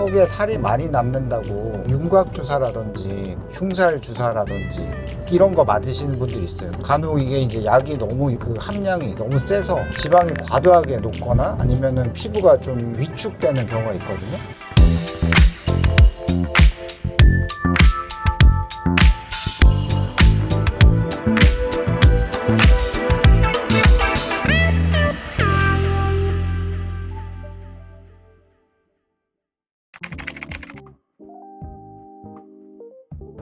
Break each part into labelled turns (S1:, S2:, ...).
S1: 턱에 살이 많이 남는다고 윤곽 주사라든지 흉살 주사라든지 이런 거 맞으시는 분들이 있어요. 간혹 이게 이제 약이 너무 그 함량이 너무 세서 지방이 과도하게 녹거나 아니면은 피부가 좀 위축되는 경우가 있거든요.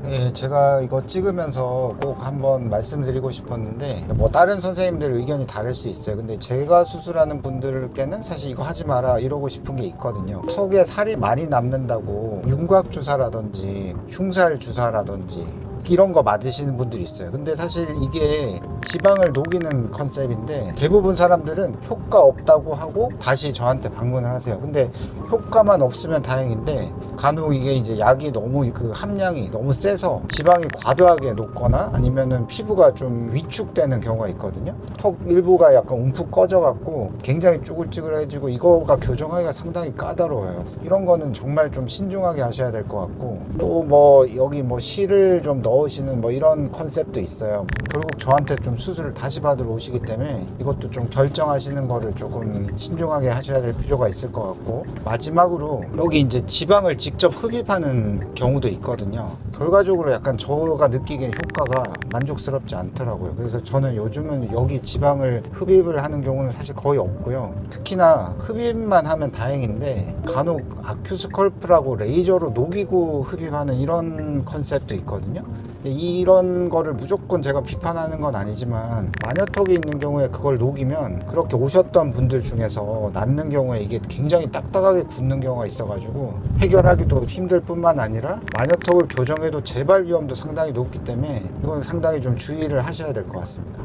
S1: 예, 제가 이거 찍으면서 꼭 한번 말씀드리고 싶었는데 뭐 다른 선생님들 의견이 다를 수 있어요. 근데 제가 수술하는 분들께는 사실 이거 하지 마라 이러고 싶은 게 있거든요. 턱에 살이 많이 남는다고 윤곽 주사라든지 흉살 주사라든지 이런 거 맞으시는 분들이 있어요. 근데 사실 이게 지방을 녹이는 컨셉인데 대부분 사람들은 효과 없다고 하고 다시 저한테 방문을 하세요. 근데 효과만 없으면 다행인데 간혹 이게 이제 약이 너무 그 함량이 너무 세서 지방이 과도하게 녹거나 아니면은 피부가 좀 위축되는 경우가 있거든요. 턱 일부가 약간 움푹 꺼져 갖고 굉장히 쭈글쭈글해지고 이거가 교정하기가 상당히 까다로워요. 이런 거는 정말 좀 신중하게 하셔야 될 것 같고 또 뭐 여기 뭐 실을 좀 넣으시는 뭐 이런 컨셉도 있어요. 결국 저한테 좀 수술을 다시 받으러 오시기 때문에 이것도 좀 결정하시는 거를 조금 신중하게 하셔야 될 필요가 있을 것 같고 마지막으로 여기 이제 지방을 직접 흡입하는 경우도 있거든요. 결과적으로 약간 저가 느끼기엔 효과가 만족스럽지 않더라고요. 그래서 저는 요즘은 여기 지방을 흡입을 하는 경우는 사실 거의 없고요. 특히나 흡입만 하면 다행인데 간혹 아큐스컬프라고 레이저로 녹이고 흡입하는 이런 컨셉도 있거든요. 이런 거를 무조건 제가 비판하는 건 아니지만 마녀턱이 있는 경우에 그걸 녹이면 그렇게 오셨던 분들 중에서 낫는 경우에 이게 굉장히 딱딱하게 굳는 경우가 있어가지고 해결하기도 힘들 뿐만 아니라 마녀턱을 교정해도 재발 위험도 상당히 높기 때문에 이건 상당히 좀 주의를 하셔야 될 것 같습니다.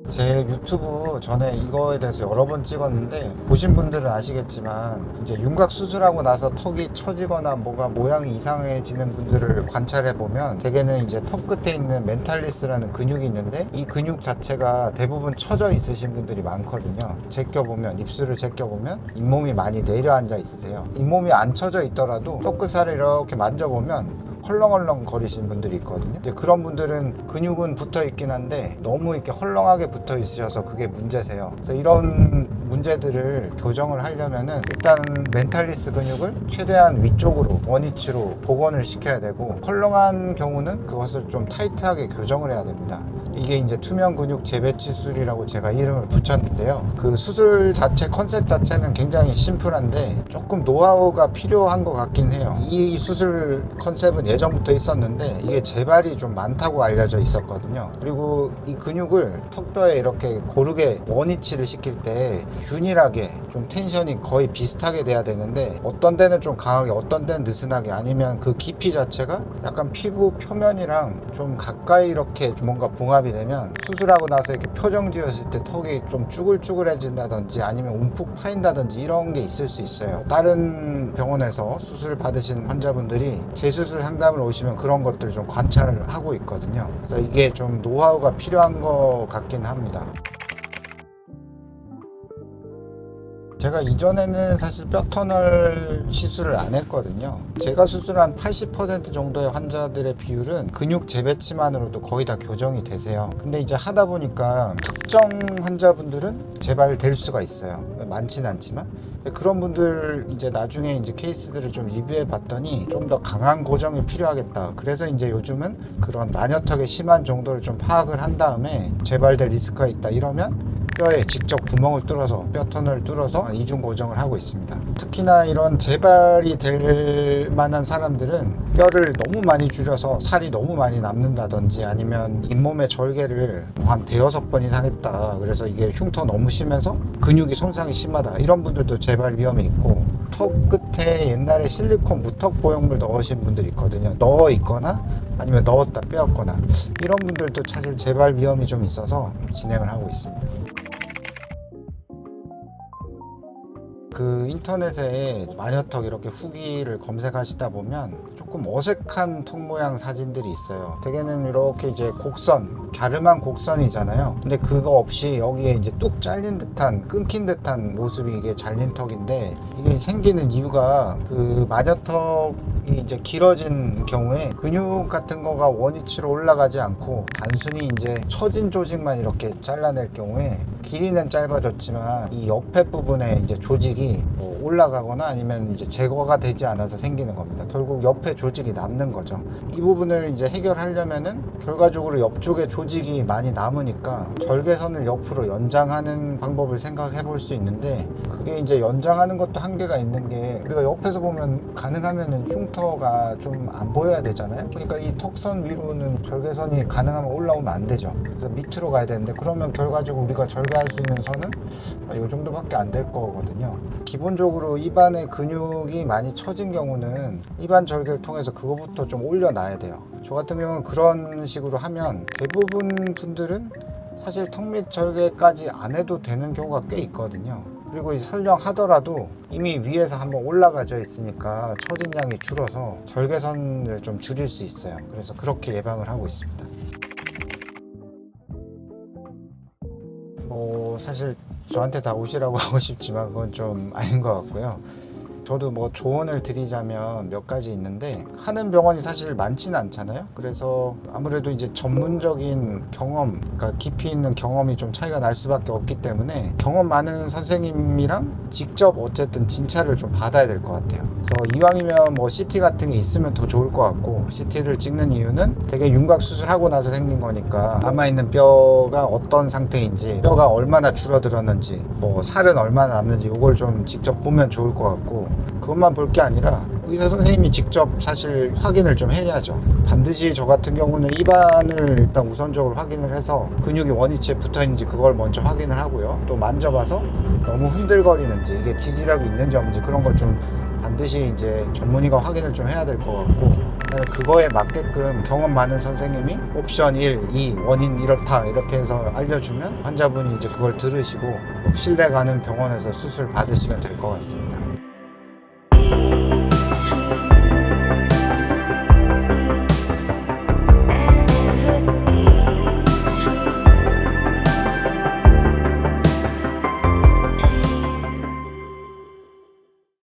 S1: 제 유튜브 전에 이거에 대해서 여러 번 찍었는데 보신 분들은 아시겠지만 이제 윤곽 수술하고 나서 턱이 처지거나 뭐가 모양이 이상해지는 분들을 관찰해 보면 대개는 이제 턱 끝에 있는 멘탈리스라는 근육이 있는데 이 근육 자체가 대부분 처져 있으신 분들이 많거든요. 제껴보면 입술을 제껴보면 잇몸이 많이 내려앉아 있으세요. 잇몸이 안 처져 있더라도 턱 끝살을 이렇게 만져보면 헐렁헐렁 거리신 분들이 있거든요. 이제 그런 분들은 근육은 붙어 있긴 한데 너무 이렇게 헐렁하게 붙어 있으셔서 그게 문제세요. 그래서 이런 문제들을 교정을 하려면은 일단 멘탈리스 근육을 최대한 위쪽으로 원위치로 복원을 시켜야 되고 헐렁한 경우는 그것을 좀 타이트하게 교정을 해야 됩니다. 이게 이제 투명 근육 재배치술이라고 제가 이름을 붙였는데요. 그 수술 자체 컨셉 자체는 굉장히 심플한데 조금 노하우가 필요한 것 같긴 해요. 이 수술 컨셉은 예전부터 있었는데 이게 재발이 좀 많다고 알려져 있었거든요. 그리고 이 근육을 턱뼈에 이렇게 고르게 원위치를 시킬 때 균일하게 좀 텐션이 거의 비슷하게 돼야 되는데 어떤 데는 좀 강하게 어떤 데는 느슨하게 아니면 그 깊이 자체가 약간 피부 표면이랑 좀 가까이 이렇게 뭔가 봉합이 되면 수술하고 나서 이렇게 표정 지었을 때 턱이 좀 쭈글쭈글해진다든지 아니면 움푹 파인다든지 이런 게 있을 수 있어요. 다른 병원에서 수술 받으신 환자분들이 재수술 상담을 오시면 그런 것들 좀 관찰을 하고 있거든요. 그래서 이게 좀 노하우가 필요한 것 같긴 합니다. 제가 이전에는 사실 뼈 터널 시술을 안 했거든요. 제가 수술한 80% 정도의 환자들의 비율은 근육 재배치만으로도 거의 다 교정이 되세요. 근데 이제 하다 보니까 특정 환자분들은 재발될 수가 있어요. 많지는 않지만. 그런 분들 이제 나중에 이제 케이스들을 좀 리뷰해 봤더니 좀 더 강한 고정이 필요하겠다. 그래서 이제 요즘은 그런 마녀턱의 심한 정도를 좀 파악을 한 다음에 재발될 리스크가 있다 이러면 뼈에 직접 구멍을 뚫어서 뼈 터널을 뚫어서 이중 고정을 하고 있습니다. 특히나 이런 재발이 될 만한 사람들은 뼈를 너무 많이 줄여서 살이 너무 많이 남는다든지 아니면 잇몸의 절개를 한 대여섯 번 이상 했다. 그래서 이게 흉터 너무 심해서 근육이 손상이 심하다. 이런 분들도 재발 위험이 있고 턱 끝에 옛날에 실리콘 무턱 보형물 넣으신 분들이 있거든요. 넣어 있거나 아니면 넣었다 빼었거나 이런 분들도 사실 재발 위험이 좀 있어서 진행을 하고 있습니다. 그 인터넷에 마녀턱 이렇게 후기를 검색하시다 보면 조금 어색한 턱 모양 사진들이 있어요. 대개는 이렇게 이제 곡선 갸름한 곡선이잖아요. 근데 그거 없이 여기에 이제 뚝 잘린 듯한, 끊긴 듯한 모습이 이게 잘린 턱인데, 이게 생기는 이유가 그 마녀턱이 이제 길어진 경우에 근육 같은 거가 원위치로 올라가지 않고 단순히 이제 처진 조직만 이렇게 잘라낼 경우에 길이는 짧아졌지만 이 옆에 부분에 이제 조직이 뭐 올라가거나 아니면 이제 제거가 되지 않아서 생기는 겁니다. 결국 옆에 조직이 남는 거죠. 이 부분을 이제 해결하려면은 결과적으로 옆쪽에 조직이 많이 남으니까 절개선을 옆으로 연장하는 방법을 생각해 볼 수 있는데, 그게 이제 연장하는 것도 한계가 있는 게, 우리가 옆에서 보면 가능하면은 흉터가 좀 안 보여야 되잖아요. 그러니까 이 턱선 위로는 절개선이 가능하면 올라오면 안 되죠. 그래서 밑으로 가야 되는데, 그러면 결과적으로 우리가 절개할 수 있는 선은 이 정도밖에 안 될 거거든요. 기본적으로 입안의 근육이 많이 처진 경우는 입안 절개를 통해서 그거부터 좀 올려놔야 돼요. 저 같은 경우는 그런 식으로 하면 대부분 분들은 사실 턱 밑 절개까지 안 해도 되는 경우가 꽤 있거든요. 그리고 설령 하더라도 이미 위에서 한번 올라가져 있으니까 처진 양이 줄어서 절개선을 좀 줄일 수 있어요. 그래서 그렇게 예방을 하고 있습니다. 사실 저한테 다 오시라고 하고 싶지만 그건 좀 아닌 것 같고요. 저도 뭐 조언을 드리자면 몇 가지 있는데, 하는 병원이 사실 많지는 않잖아요. 그래서 아무래도 이제 전문적인 경험, 그러니까 깊이 있는 경험이 좀 차이가 날 수밖에 없기 때문에 경험 많은 선생님이랑 직접 어쨌든 진찰을 좀 받아야 될 것 같아요. 그래서 이왕이면 뭐 CT 같은 게 있으면 더 좋을 것 같고, CT를 찍는 이유는 되게 윤곽 수술하고 나서 생긴 거니까 남아있는 뼈가 어떤 상태인지, 뼈가 얼마나 줄어들었는지, 뭐 살은 얼마나 남는지 이걸 좀 직접 보면 좋을 것 같고, 그것만 볼 게 아니라 의사 선생님이 직접 사실 확인을 좀 해야죠. 반드시 저 같은 경우는 입안을 일단 우선적으로 확인을 해서 근육이 원위치에 붙어 있는지 그걸 먼저 확인을 하고요. 또 만져봐서 너무 흔들거리는지, 이게 지지력이 있는지 없는지 그런 걸 좀 반드시 이제 전문의가 확인을 좀 해야 될 것 같고, 그거에 맞게끔 경험 많은 선생님이 옵션 1, 2, 원인 이렇다 이렇게 해서 알려주면 환자분이 이제 그걸 들으시고 신뢰 가는 병원에서 수술 받으시면 될 것 같습니다.